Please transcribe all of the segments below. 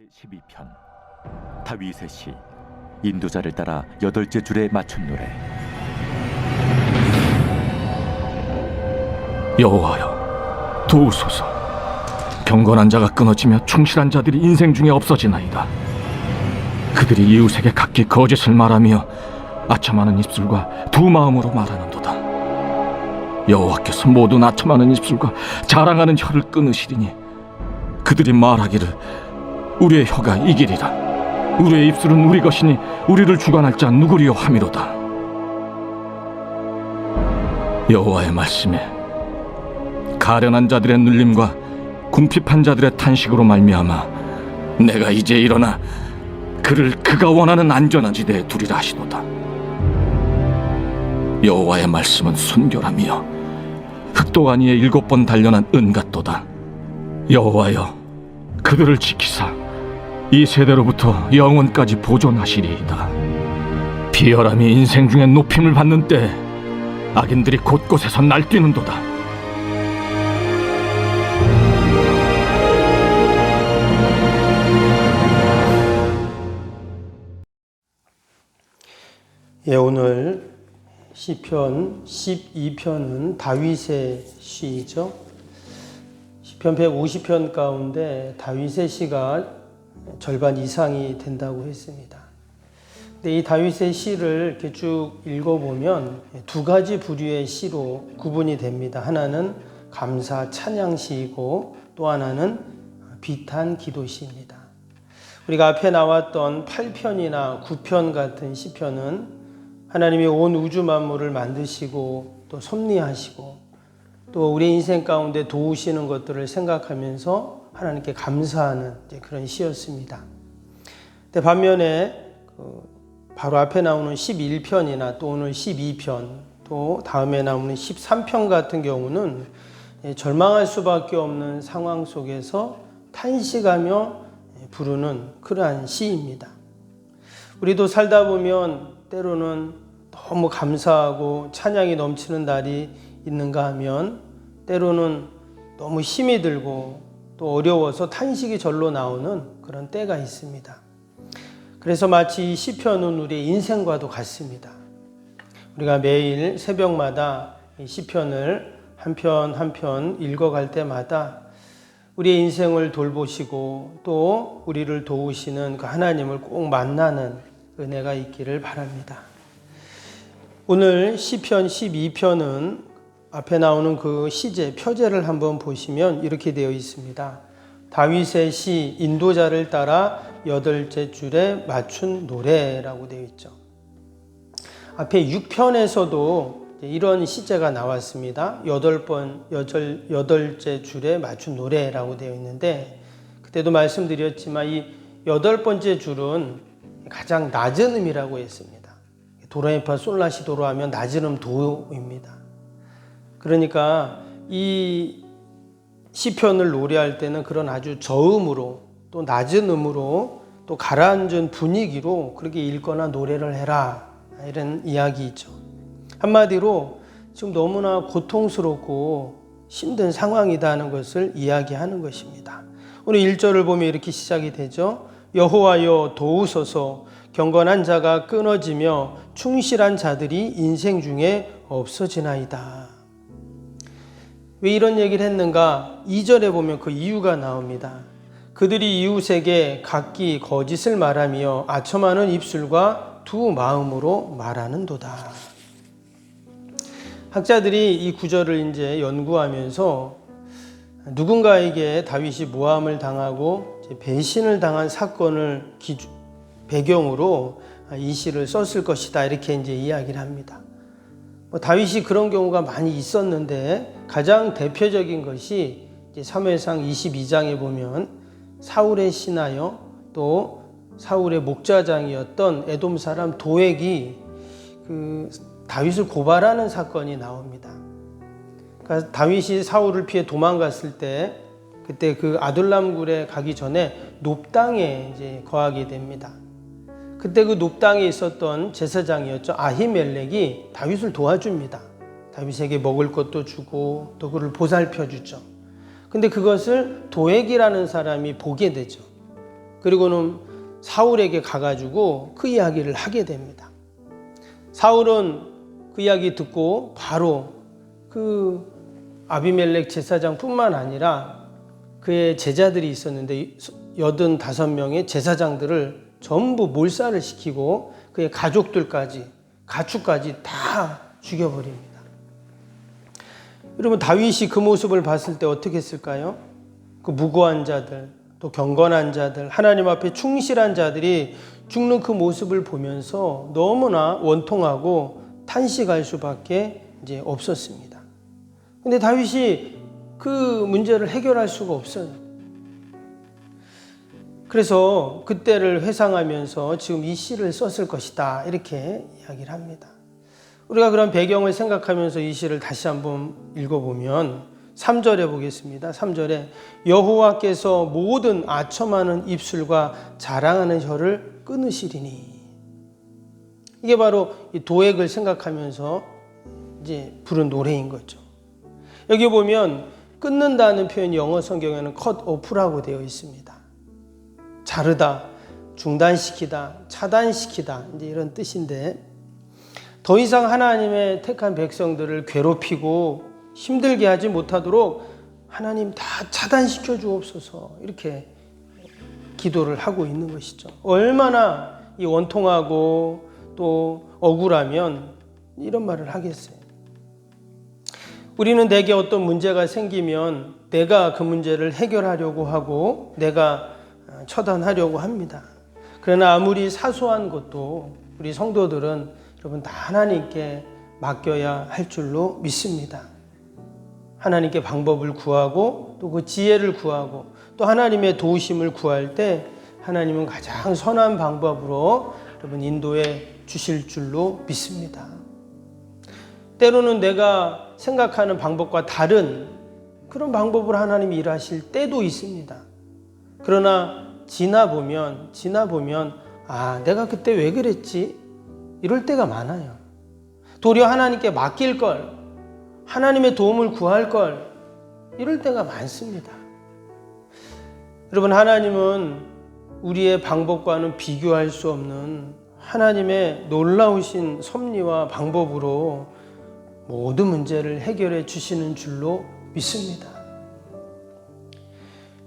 제12편 다윗의 시 인도자를 따라 8째 줄에 맞춘 노래. 여호와여 도우소서. 경건한 자가 끊어지며 충실한 자들이 인생 중에 없어지나이다. 그들이 이웃에게 각기 거짓을 말하며 아첨하는 입술과 두 마음으로 말하는도다. 여호와께서 모든 아첨하는 입술과 자랑하는 혀를 끊으시리니 그들이 말하기를 우리의 혀가 이기리라. 우리의 입술은 우리 것이니 우리를 주관할 자 누구리요 하미로다. 여호와의 말씀에 가련한 자들의 눌림과 궁핍한 자들의 탄식으로 말미암아 내가 이제 일어나 그를 그가 원하는 안전한 지대에 두리라 하시도다. 여호와의 말씀은 순결하며 흑도가니에 7번 단련한 은 같도다. 여호와여 그들을 지키사 이 세대로부터 영원까지 보존하시리이다. 비열함이 인생 중에 높임을 받는 때 악인들이 곳곳에서 날뛰는도다. 예, 오늘 시편 12편은 다윗의 시이죠. 시편 150편 가운데 다윗의 시가 절반 이상이 된다고 했습니다. 근데 이 다윗의 시를 이렇게 쭉 읽어보면 두 가지 부류의 시로 구분이 됩니다. 하나는 감사 찬양시이고 또 하나는 비탄 기도시입니다. 우리가 앞에 나왔던 8편이나 9편 같은 시편은 하나님이 온 우주 만물을 만드시고 또 섭리하시고 또 우리 인생 가운데 도우시는 것들을 생각하면서 하나님께 감사하는 그런 시였습니다. 근데 반면에 바로 앞에 나오는 11편이나 또 오늘 12편 또 다음에 나오는 13편 같은 경우는 절망할 수밖에 없는 상황 속에서 탄식하며 부르는 그러한 시입니다. 우리도 살다 보면 때로는 너무 감사하고 찬양이 넘치는 날이 있는가 하면 때로는 너무 힘이 들고 또 어려워서 탄식이 절로 나오는 그런 때가 있습니다. 그래서 마치 이 시편은 우리의 인생과도 같습니다. 우리가 매일 새벽마다 이 시편을 한 편 한 편 읽어갈 때마다 우리의 인생을 돌보시고 또 우리를 도우시는 그 하나님을 꼭 만나는 은혜가 있기를 바랍니다. 오늘 시편 12편은 앞에 나오는 그 시제, 표제를 한번 보시면 이렇게 되어 있습니다. 다윗의 시 인도자를 따라 8째 줄에 맞춘 노래라고 되어 있죠. 앞에 6편에서도 이런 시제가 나왔습니다. 8째 줄에 맞춘 노래라고 되어 있는데 그때도 말씀드렸지만 이 8번째 줄은 가장 낮은 음이라고 했습니다. 도레미파 솔라시도로 하면 낮은 음 도입니다. 그러니까 이 시편을 노래할 때는 그런 아주 저음으로 또 낮은 음으로 또 가라앉은 분위기로 그렇게 읽거나 노래를 해라 이런 이야기이죠. 한마디로 지금 너무나 고통스럽고 힘든 상황이다는 것을 이야기하는 것입니다. 오늘 1절을 보면 이렇게 시작이 되죠. 여호와여 도우소서. 경건한 자가 끊어지며 충실한 자들이 인생 중에 없어지나이다. 왜 이런 얘기를 했는가? 2절에 보면 그 이유가 나옵니다. 그들이 이웃에게 각기 거짓을 말하며 아첨하는 입술과 두 마음으로 말하는도다. 학자들이 이 구절을 이제 연구하면서 누군가에게 다윗이 모함을 당하고 배신을 당한 사건을 배경으로 이 시를 썼을 것이다 이렇게 이제 이야기를 합니다. 다윗이 그런 경우가 많이 있었는데 가장 대표적인 것이 이제 사무엘상 22장에 보면 사울의 신하여 또 사울의 목자장이었던 에돔 사람 도액이 그 다윗을 고발하는 사건이 나옵니다. 그러니까 다윗이 사울을 피해 도망갔을 때 그때 그 아둘람 굴에 가기 전에 높당에 이제 거하게 됩니다. 그때 그 높당에 있었던 제사장이었죠. 아히멜렉이 다윗을 도와줍니다. 다윗에게 먹을 것도 주고 또 그를 보살펴 주죠. 근데 그것을 도액이라는 사람이 보게 되죠. 그리고는 사울에게 가가지고 그 이야기를 하게 됩니다. 사울은 그 이야기 듣고 바로 그 아비멜렉 제사장뿐만 아니라 그의 제자들이 있었는데 85명의 제사장들을 전부 몰살을 시키고 그의 가족들까지 가축까지 다 죽여버립니다. 여러분, 다윗이 그 모습을 봤을 때 어떻게 했을까요? 그 무고한 자들, 또 경건한 자들, 하나님 앞에 충실한 자들이 죽는 그 모습을 보면서 너무나 원통하고 탄식할 수밖에 이제 없었습니다. 근데 다윗이 그 문제를 해결할 수가 없어요. 그래서 그때를 회상하면서 지금 이 시를 썼을 것이다, 이렇게 이야기를 합니다. 우리가 그런 배경을 생각하면서 이 시를 다시 한번 읽어보면 3절에 보겠습니다. 3절에 여호와께서 모든 아첨하는 입술과 자랑하는 혀를 끊으시리니, 이게 바로 이 도액을 생각하면서 이제 부른 노래인 거죠. 여기 보면 끊는다는 표현이 영어 성경에는 cut off라고 되어 있습니다. 자르다, 중단시키다, 차단시키다, 이제 이런 뜻인데, 더 이상 하나님의 택한 백성들을 괴롭히고 힘들게 하지 못하도록 하나님 다 차단시켜 주옵소서, 이렇게 기도를 하고 있는 것이죠. 얼마나 이 원통하고 또 억울하면 이런 말을 하겠어요. 우리는 내게 어떤 문제가 생기면 내가 그 문제를 해결하려고 하고 내가 처단하려고 합니다. 그러나 아무리 사소한 것도 우리 성도들은 여러분 다 하나님께 맡겨야 할 줄로 믿습니다. 하나님께 방법을 구하고 또 그 지혜를 구하고 또 하나님의 도우심을 구할 때 하나님은 가장 선한 방법으로 여러분 인도해 주실 줄로 믿습니다. 때로는 내가 생각하는 방법과 다른 그런 방법으로 하나님이 일하실 때도 있습니다. 그러나 지나보면 아, 내가 그때 왜 그랬지? 이럴 때가 많아요. 도리어 하나님께 맡길 걸, 하나님의 도움을 구할 걸, 이럴 때가 많습니다. 여러분, 하나님은 우리의 방법과는 비교할 수 없는 하나님의 놀라우신 섭리와 방법으로 모든 문제를 해결해 주시는 줄로 믿습니다.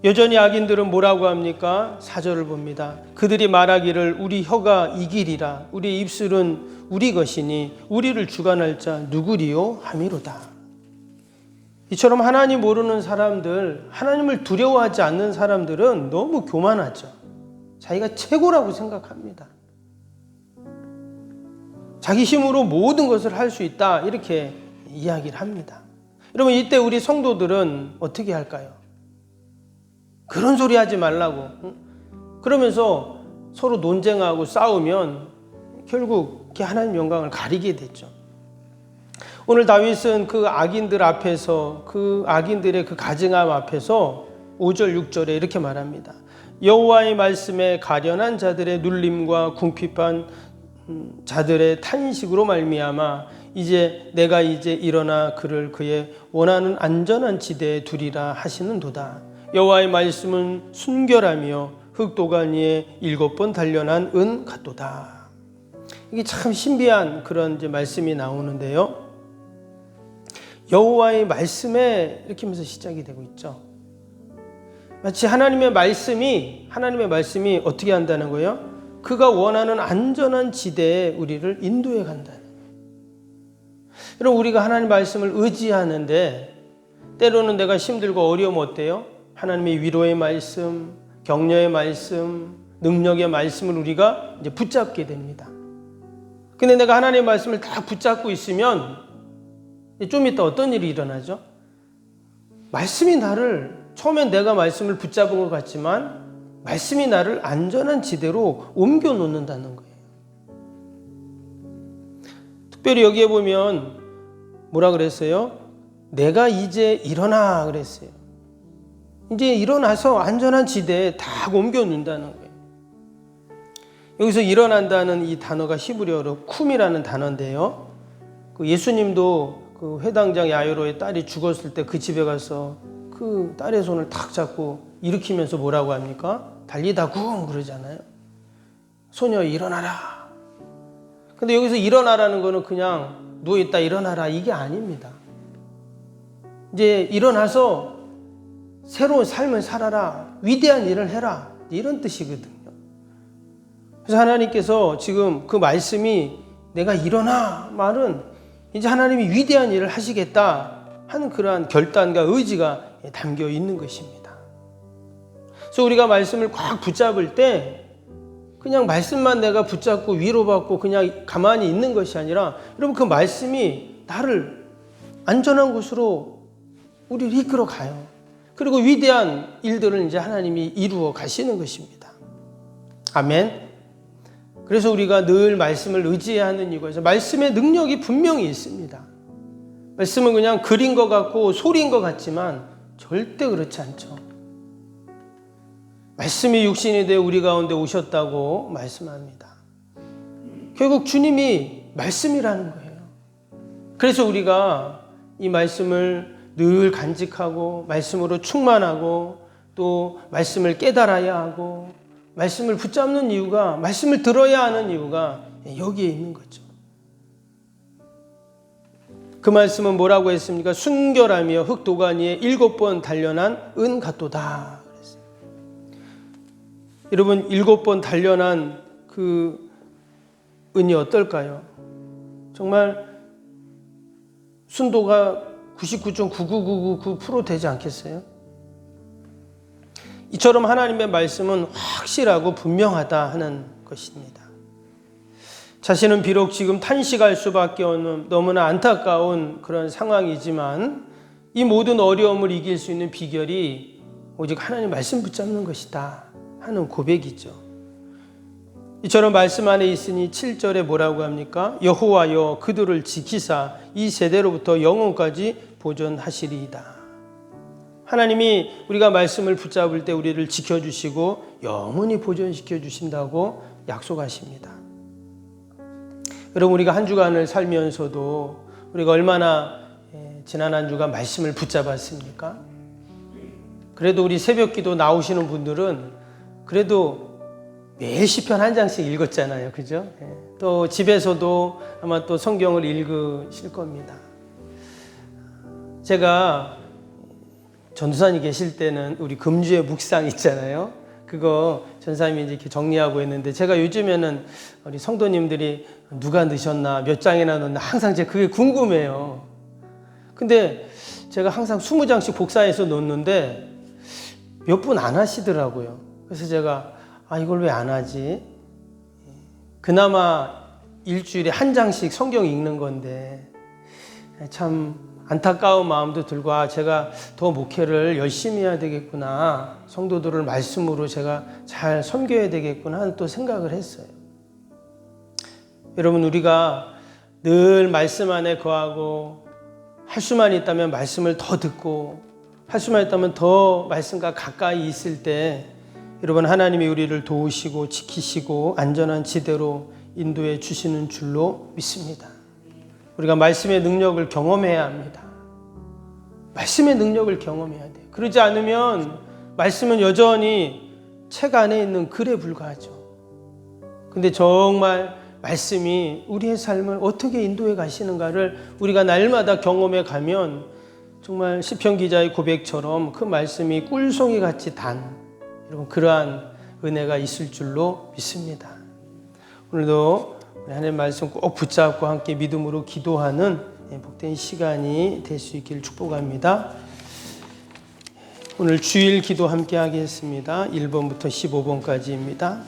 여전히 악인들은 뭐라고 합니까? 4절을 봅니다. 그들이 말하기를 우리 혀가 이기리라, 우리 입술은 우리 것이니 우리를 주관할 자 누구리요 함이로다. 이처럼 하나님 모르는 사람들, 하나님을 두려워하지 않는 사람들은 너무 교만하죠. 자기가 최고라고 생각합니다. 자기 힘으로 모든 것을 할 수 있다, 이렇게 이야기를 합니다. 여러분, 이때 우리 성도들은 어떻게 할까요? 그런 소리 하지 말라고. 그러면서 서로 논쟁하고 싸우면 결국 하나님 영광을 가리게 됐죠. 오늘 다윗은 그 악인들 앞에서, 그 악인들의 그 가증함 앞에서 5절, 6절에 이렇게 말합니다. 여호와의 말씀에 가련한 자들의 눌림과 궁핍한 자들의 탄식으로 말미암아 내가 이제 일어나 그를 그의 원하는 안전한 지대에 두리라 하시는도다. 여호와의 말씀은 순결하며 흑도간 위에 7번 단련한 은 같도다. 이게 참 신비한 그런 이제 말씀이 나오는데요. 여호와의 말씀에 이렇게 하면서 시작이 되고 있죠. 마치 하나님의 말씀이 어떻게 한다는 거예요? 그가 원하는 안전한 지대에 우리를 인도해 간다는 거예요. 여러분, 우리가 하나님 말씀을 의지하는데 때로는 내가 힘들고 어려우면 어때요? 하나님의 위로의 말씀, 격려의 말씀, 능력의 말씀을 우리가 이제 붙잡게 됩니다. 근데 내가 하나님의 말씀을 다 붙잡고 있으면 좀 이따 어떤 일이 일어나죠? 말씀이 처음엔 내가 말씀을 붙잡은 것 같지만 말씀이 나를 안전한 지대로 옮겨 놓는다는 거예요. 특별히 여기에 보면 뭐라 그랬어요? 내가 이제 일어나 그랬어요. 이제 일어나서 안전한 지대에 다 옮겨 놓는다는 거예요. 여기서 일어난다는 이 단어가 히브리어로 쿰이라는 단어인데요. 그 예수님도 그 회당장 야이로의 딸이 죽었을 때 그 집에 가서 그 딸의 손을 탁 잡고 일으키면서 뭐라고 합니까? 달리다 쿵 그러잖아요. 소녀 일어나라. 근데 여기서 일어나라는 거는 그냥 누워있다 일어나라 이게 아닙니다. 이제 일어나서 새로운 삶을 살아라. 위대한 일을 해라. 이런 뜻이거든요. 그래서 하나님께서 지금 그 말씀이 내가 일어나 말은 이제 하나님이 위대한 일을 하시겠다 하는 그러한 결단과 의지가 담겨 있는 것입니다. 그래서 우리가 말씀을 꽉 붙잡을 때 그냥 말씀만 내가 붙잡고 위로받고 그냥 가만히 있는 것이 아니라 여러분 그 말씀이 나를 안전한 곳으로 우리를 이끌어 가요. 그리고 위대한 일들을 이제 하나님이 이루어 가시는 것입니다. 아멘. 그래서 우리가 늘 말씀을 의지해야 하는 이유가 말씀의 능력이 분명히 있습니다. 말씀은 그냥 글인 것 같고 소리인 것 같지만 절대 그렇지 않죠. 말씀이 육신이 되어 우리 가운데 오셨다고 말씀합니다. 결국 주님이 말씀이라는 거예요. 그래서 우리가 이 말씀을 늘 간직하고 말씀으로 충만하고 또 말씀을 깨달아야 하고 말씀을 붙잡는 이유가 말씀을 들어야 하는 이유가 여기에 있는 거죠. 그 말씀은 뭐라고 했습니까? 순결하며 흙도가니에 7번 단련한 은 같도다. 그랬어요. 여러분 7번 단련한 그 은이 어떨까요? 정말 순도가 99.99999% 되지 않겠어요? 이처럼 하나님의 말씀은 확실하고 분명하다 하는 것입니다. 자신은 비록 지금 탄식할 수밖에 없는 너무나 안타까운 그런 상황이지만 이 모든 어려움을 이길 수 있는 비결이 오직 하나님 말씀 붙잡는 것이다 하는 고백이죠. 이처럼 말씀 안에 있으니 7절에 뭐라고 합니까? 여호와여 그들을 지키사 이 세대로부터 영원까지 보존하시리이다. 하나님이 우리가 말씀을 붙잡을 때 우리를 지켜주시고 영원히 보존시켜 주신다고 약속하십니다. 여러분 우리가 한 주간을 살면서도 우리가 얼마나 지난 한 주간 말씀을 붙잡았습니까? 그래도 우리 새벽기도 나오시는 분들은 그래도 매일 시편 한 장씩 읽었잖아요. 그죠? 또 집에서도 아마 또 성경을 읽으실 겁니다. 제가 전도사님 계실 때는 우리 금주의 묵상 있잖아요. 그거 전사님이 이렇게 정리하고 있는데 제가 요즘에는 우리 성도님들이 누가 넣으셨나 몇 장이나 넣나 항상 제가 그게 궁금해요. 근데 제가 항상 20장씩 복사해서 넣는데 몇 분 안 하시더라고요. 그래서 제가 이걸 왜 안 하지? 그나마 일주일에 한 장씩 성경 읽는 건데 참 안타까운 마음도 들고 제가 더 목회를 열심히 해야 되겠구나. 성도들을 말씀으로 제가 잘 섬겨야 되겠구나 하는 또 생각을 했어요. 여러분 우리가 늘 말씀 안에 거하고 할 수만 있다면 말씀을 더 듣고 할 수만 있다면 더 말씀과 가까이 있을 때 여러분 하나님이 우리를 도우시고 지키시고 안전한 지대로 인도해 주시는 줄로 믿습니다. 우리가 말씀의 능력을 경험해야 합니다. 말씀의 능력을 경험해야 돼요. 그러지 않으면 말씀은 여전히 책 안에 있는 글에 불과하죠. 근데 정말 말씀이 우리의 삶을 어떻게 인도해 가시는가를 우리가 날마다 경험해 가면 정말 시편 기자의 고백처럼 그 말씀이 꿀송이 같이 단 여러분 그러한 은혜가 있을 줄로 믿습니다. 오늘도 우리 하나님의 말씀 꼭 붙잡고 함께 믿음으로 기도하는 복된 시간이 될 수 있기를 축복합니다. 오늘 주일 기도 함께 하겠습니다. 1번부터 15번까지입니다.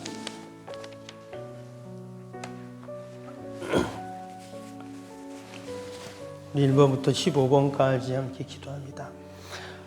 우리 1번부터 15번까지 함께 기도합니다.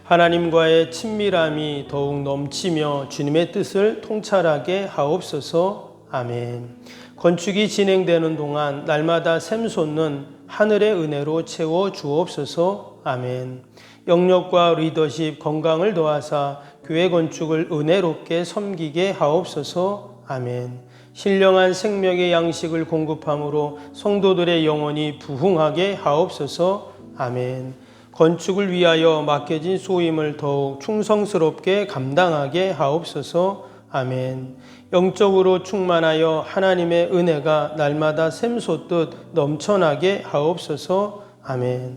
하나님과의 친밀함이 더욱 넘치며 주님의 뜻을 통찰하게 하옵소서. 아멘. 건축이 진행되는 동안 날마다 샘솟는 하늘의 은혜로 채워 주옵소서. 아멘. 영역과 리더십, 건강을 더하사 교회 건축을 은혜롭게 섬기게 하옵소서. 아멘. 신령한 생명의 양식을 공급함으로 성도들의 영혼이 부흥하게 하옵소서. 아멘. 건축을 위하여 맡겨진 소임을 더욱 충성스럽게 감당하게 하옵소서. 아멘. 영적으로 충만하여 하나님의 은혜가 날마다 샘솟듯 넘쳐나게 하옵소서. 아멘.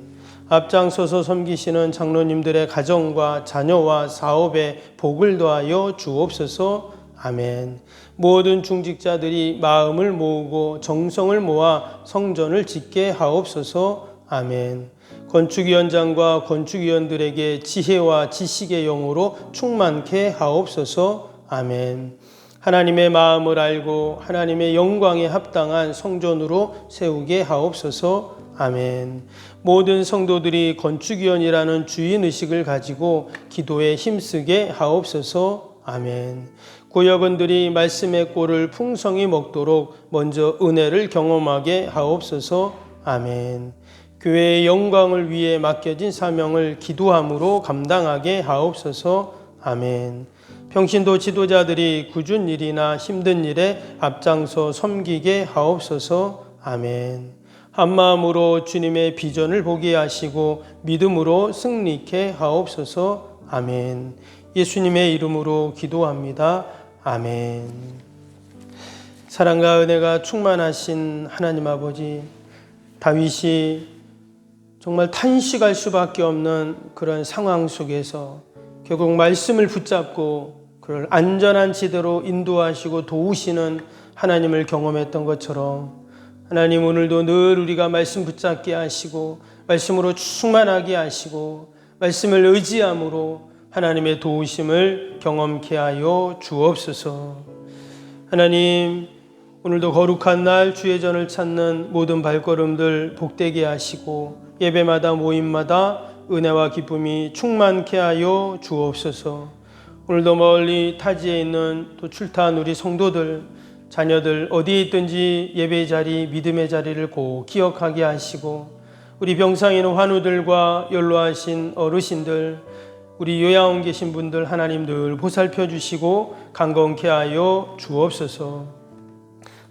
앞장서서 섬기시는 장로님들의 가정과 자녀와 사업에 복을 더하여 주옵소서. 아멘. 모든 중직자들이 마음을 모으고 정성을 모아 성전을 짓게 하옵소서. 아멘. 건축위원장과 건축위원들에게 지혜와 지식의 영으로 충만케 하옵소서. 아멘. 하나님의 마음을 알고 하나님의 영광에 합당한 성전으로 세우게 하옵소서. 아멘. 모든 성도들이 건축위원이라는 주인의식을 가지고 기도에 힘쓰게 하옵소서. 아멘. 구역원들이 말씀의 꼴을 풍성히 먹도록 먼저 은혜를 경험하게 하옵소서. 아멘. 교회의 영광을 위해 맡겨진 사명을 기도함으로 감당하게 하옵소서. 아멘. 평신도 지도자들이 굳은 일이나 힘든 일에 앞장서 섬기게 하옵소서. 아멘. 한마음으로 주님의 비전을 보게 하시고 믿음으로 승리케 하옵소서. 아멘. 예수님의 이름으로 기도합니다. 아멘. 사랑과 은혜가 충만하신 하나님 아버지, 다윗이 정말 탄식할 수밖에 없는 그런 상황 속에서 결국 말씀을 붙잡고 그를 안전한 지대로 인도하시고 도우시는 하나님을 경험했던 것처럼 하나님, 오늘도 늘 우리가 말씀 붙잡게 하시고 말씀으로 충만하게 하시고 말씀을 의지함으로 하나님의 도우심을 경험케 하여 주옵소서. 하나님, 오늘도 거룩한 날 주의 전을 찾는 모든 발걸음들 복되게 하시고 예배마다 모임마다 은혜와 기쁨이 충만케 하여 주옵소서. 오늘도 멀리 타지에 있는 또 출타한 우리 성도들, 자녀들 어디에 있든지 예배의 자리, 믿음의 자리를 꼭 기억하게 하시고 우리 병상에 있는 환우들과 연로하신 어르신들, 우리 요양원 계신 분들 하나님 늘 보살펴 주시고 강건케 하여 주옵소서.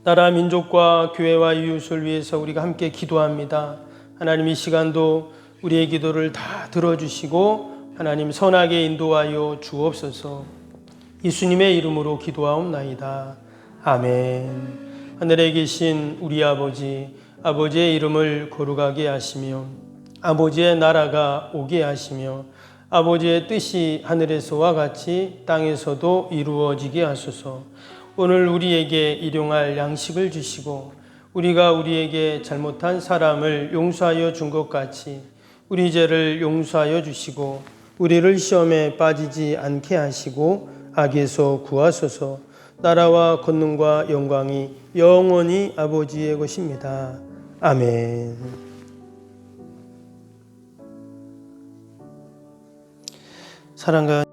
나라 민족과 교회와 이웃을 위해서 우리가 함께 기도합니다. 하나님, 이 시간도 우리의 기도를 다 들어주시고 하나님 선하게 인도하여 주옵소서. 예수님의 이름으로 기도하옵나이다. 아멘. 하늘에 계신 우리 아버지, 아버지의 이름을 거룩하게 하시며 아버지의 나라가 오게 하시며 아버지의 뜻이 하늘에서와 같이 땅에서도 이루어지게 하소서. 오늘 우리에게 일용할 양식을 주시고 우리가 우리에게 잘못한 사람을 용서하여 준 것 같이 우리 죄를 용서하여 주시고 우리를 시험에 빠지지 않게 하시고 악에서 구하소서. 나라와 권능과 영광이 영원히 아버지의 것입니다. 아멘. 사랑과